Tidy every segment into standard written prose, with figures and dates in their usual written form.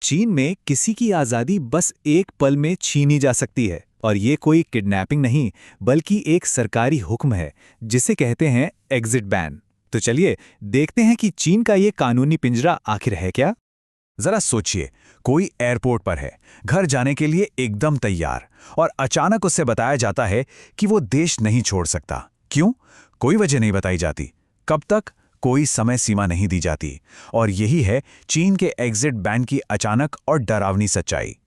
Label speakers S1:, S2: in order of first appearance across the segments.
S1: चीन में किसी की आज़ादी बस एक पल में छीनी जा सकती है और ये कोई किडनैपिंग नहीं बल्कि एक सरकारी हुक्म है जिसे कहते हैं एग्जिट बैन। तो चलिए देखते हैं कि चीन का ये कानूनी पिंजरा आखिर है क्या।
S2: जरा सोचिए, कोई एयरपोर्ट पर है, घर जाने के लिए एकदम तैयार, और अचानक उससे बताया जाता है कि वो देश नहीं छोड़ सकता। क्यों? कोई वजह नहीं बताई जाती। कब तक? कोई समय सीमा नहीं दी जाती। और यही है चीन के एग्जिट बैन की अचानक और डरावनी सच्चाई।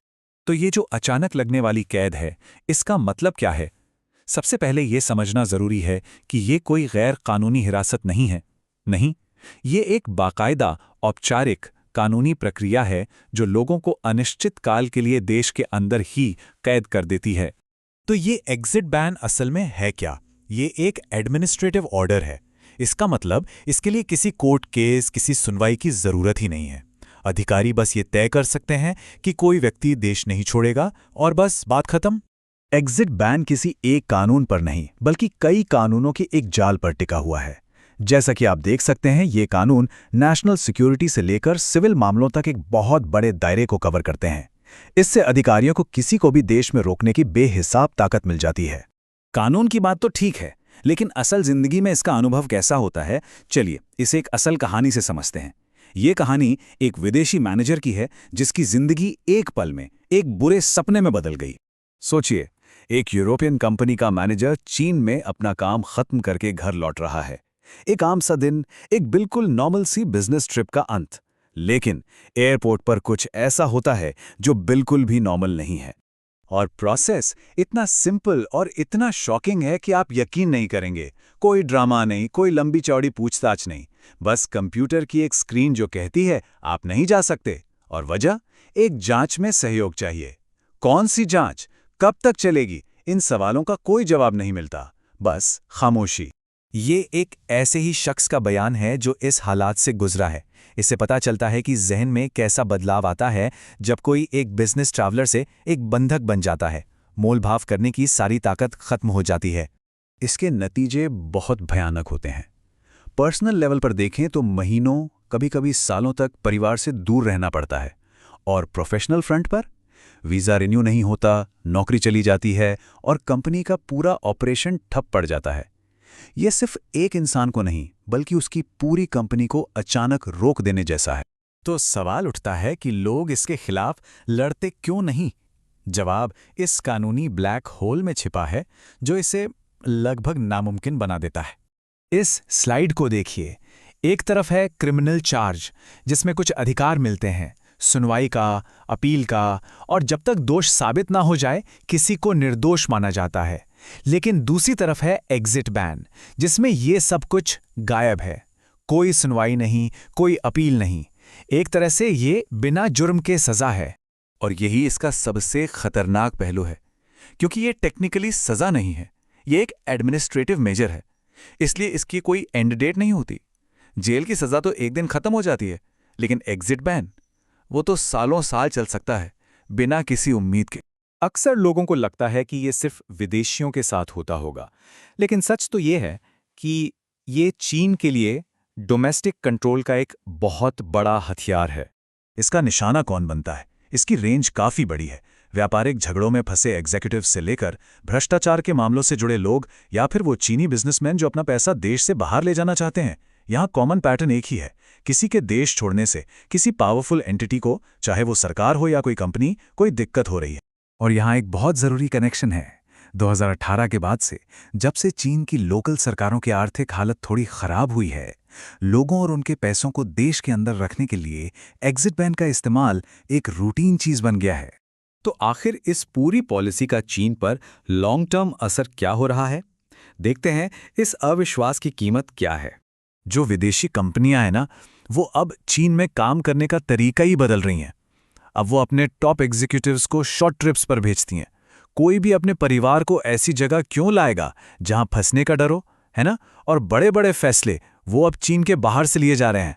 S1: तो ये जो अचानक लगने वाली कैद है, इसका मतलब क्या है? सबसे पहले ये समझना जरूरी है कि ये कोई गैर कानूनी हिरासत नहीं है। नहीं, ये एक बाकायदा औपचारिक कानूनी प्रक्रिया है जो लोगों को अनिश्चित काल के लिए देश के अंदर ही कैद कर देती है।
S2: तो ये एग्जिट बैन असल में है क्या? ये एक एडमिनिस्ट्रेटिव ऑर्डर है। इसका मतलब इसके लिए किसी कोर्ट केस, किसी सुनवाई की जरूरत ही नहीं है। अधिकारी बस ये तय कर सकते हैं कि कोई व्यक्ति देश नहीं छोड़ेगा और बस बात खत्म। एग्जिट बैन किसी एक कानून पर नहीं बल्कि कई कानूनों की एक जाल पर टिका हुआ है। जैसा कि आप देख सकते हैं, ये कानून नेशनल सिक्योरिटी से लेकर सिविल मामलों तक एक बहुत बड़े दायरे को कवर करते हैं। इससे अधिकारियों को किसी को भी देश में रोकने की बेहिसाब ताकत मिल जाती है।
S1: कानून की बात तो ठीक है, लेकिन असल जिंदगी में इसका अनुभव कैसा होता है, चलिए इसे एक असल कहानी से समझते हैं। ये कहानी एक विदेशी मैनेजर की है जिसकी जिंदगी एक पल में एक बुरे सपने में बदल गई।
S2: सोचिए, एक यूरोपियन कंपनी का मैनेजर चीन में अपना काम खत्म करके घर लौट रहा है। एक आम सा दिन, एक बिल्कुल नॉर्मल सी बिजनेस ट्रिप का अंत। लेकिन एयरपोर्ट पर कुछ ऐसा होता है जो बिल्कुल भी नॉर्मल नहीं है। और प्रोसेस इतना सिंपल और इतना शॉकिंग है कि आप यकीन नहीं करेंगे। कोई ड्रामा नहीं, कोई लंबी चौड़ी पूछताछ नहीं, बस कंप्यूटर की एक स्क्रीन जो कहती है आप नहीं जा सकते। और वजह? एक जांच में सहयोग चाहिए। कौन सी जांच? कब तक चलेगी? इन सवालों का कोई जवाब नहीं मिलता, बस खामोशी।
S1: ये एक ऐसे ही शख्स का बयान है जो इस हालात से गुजरा है। इससे पता चलता है कि जहन में कैसा बदलाव आता है जब कोई एक बिजनेस ट्रैवलर से एक बंधक बन जाता है। मोल भाव करने की सारी ताकत खत्म हो जाती है।
S2: इसके नतीजे बहुत भयानक होते हैं। पर्सनल लेवल पर देखें तो महीनों, कभी-कभी सालों तक परिवार से दूर रहना पड़ता है। और प्रोफेशनल फ्रंट पर वीज़ा रिन्यू नहीं होता, नौकरी चली जाती है और कंपनी का पूरा ऑपरेशन ठप पड़ जाता है। यह सिर्फ एक इंसान को नहीं बल्कि उसकी पूरी कंपनी को अचानक रोक देने जैसा है।
S1: तो सवाल उठता है कि लोग इसके खिलाफ लड़ते क्यों नहीं? जवाब इस कानूनी ब्लैक होल में छिपा है जो इसे लगभग नामुमकिन बना देता है। इस स्लाइड को देखिए। एक तरफ है क्रिमिनल चार्ज जिसमें कुछ अधिकार मिलते हैं, सुनवाई का, अपील का, और जब तक दोष साबित ना हो जाए किसी को निर्दोष माना जाता है। लेकिन दूसरी तरफ है एग्जिट बैन जिसमें ये सब कुछ गायब है। कोई सुनवाई नहीं, कोई अपील नहीं। एक तरह से ये बिना जुर्म के सजा है।
S2: और यही इसका सबसे खतरनाक पहलू है, क्योंकि ये टेक्निकली सजा नहीं है, ये एक एडमिनिस्ट्रेटिव मेजर है। इसलिए इसकी कोई एंड डेट नहीं होती। जेल की सजा तो एक दिन खत्म हो जाती है, लेकिन एग्जिट बैन वो तो सालों साल चल सकता है बिना किसी उम्मीद के।
S1: अक्सर लोगों को लगता है कि ये सिर्फ विदेशियों के साथ होता होगा, लेकिन सच तो ये है कि ये चीन के लिए डोमेस्टिक कंट्रोल का एक बहुत बड़ा हथियार है।
S2: इसका निशाना कौन बनता है? इसकी रेंज काफी बड़ी है। व्यापारिक झगड़ों में फंसे एग्जीक्यूटिव से लेकर भ्रष्टाचार के मामलों से जुड़े लोग, या फिर वो चीनी बिजनेसमैन जो अपना पैसा देश से बाहर ले जाना चाहते हैं। यहाँ कॉमन पैटर्न एक ही है। किसी के देश छोड़ने से किसी पावरफुल एंटिटी को, चाहे वो सरकार हो या कोई कंपनी, कोई दिक्कत हो रही है।
S1: और यहाँ एक बहुत ज़रूरी कनेक्शन है। 2018 के बाद से, जब से चीन की लोकल सरकारों की आर्थिक हालत थोड़ी खराब हुई है, लोगों और उनके पैसों को देश के अंदर रखने के लिए एग्जिट बैन का इस्तेमाल एक रूटीन चीज़ बन गया है। तो आखिर इस पूरी पॉलिसी का चीन पर लॉन्ग टर्म असर क्या हो रहा है? देखते हैं इस अविश्वास की कीमत क्या है।
S2: जो विदेशी कंपनियां हैं ना, वो अब चीन में काम करने का तरीका ही बदल रही हैं। अब वो अपने टॉप एग्जीक्यूटिव्स को शॉर्ट ट्रिप्स पर भेजती हैं। कोई भी अपने परिवार को ऐसी जगह क्यों लाएगा जहां फंसने का डर हो, है ना? और बड़े बड़े फैसले वो अब चीन के बाहर से लिए जा रहे हैं।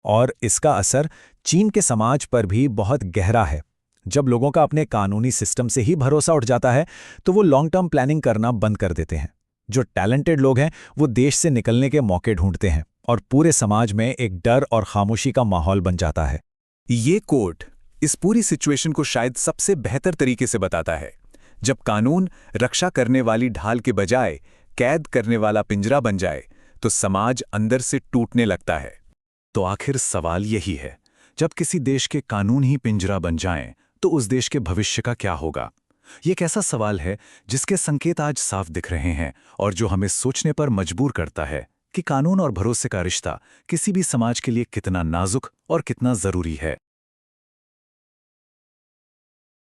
S1: और इसका असर चीन के समाज पर भी बहुत गहरा है। जब लोगों का अपने कानूनी सिस्टम से ही भरोसा उठ जाता है तो वो लॉन्ग टर्म प्लानिंग करना बंद कर देते हैं। जो टैलेंटेड लोग हैं वो देश से निकलने के मौके ढूंढते हैं और पूरे समाज में एक डर और खामोशी का माहौल बन जाता है।
S2: ये कोर्ट
S1: इस पूरी सिचुएशन को शायद सबसे बेहतर तरीके से बताता है। जब कानून रक्षा करने वाली ढाल के बजाय कैद करने वाला पिंजरा बन जाए तो समाज अंदर से टूटने लगता है। तो आखिर सवाल यही है, जब किसी देश के कानून ही पिंजरा बन जाएं, तो उस देश के भविष्य का क्या होगा? ये एक ऐसा सवाल है जिसके संकेत आज साफ दिख रहे हैं और जो हमें सोचने पर मजबूर करता है कि कानून और भरोसे का रिश्ता किसी भी समाज के लिए कितना नाजुक और कितना जरूरी है।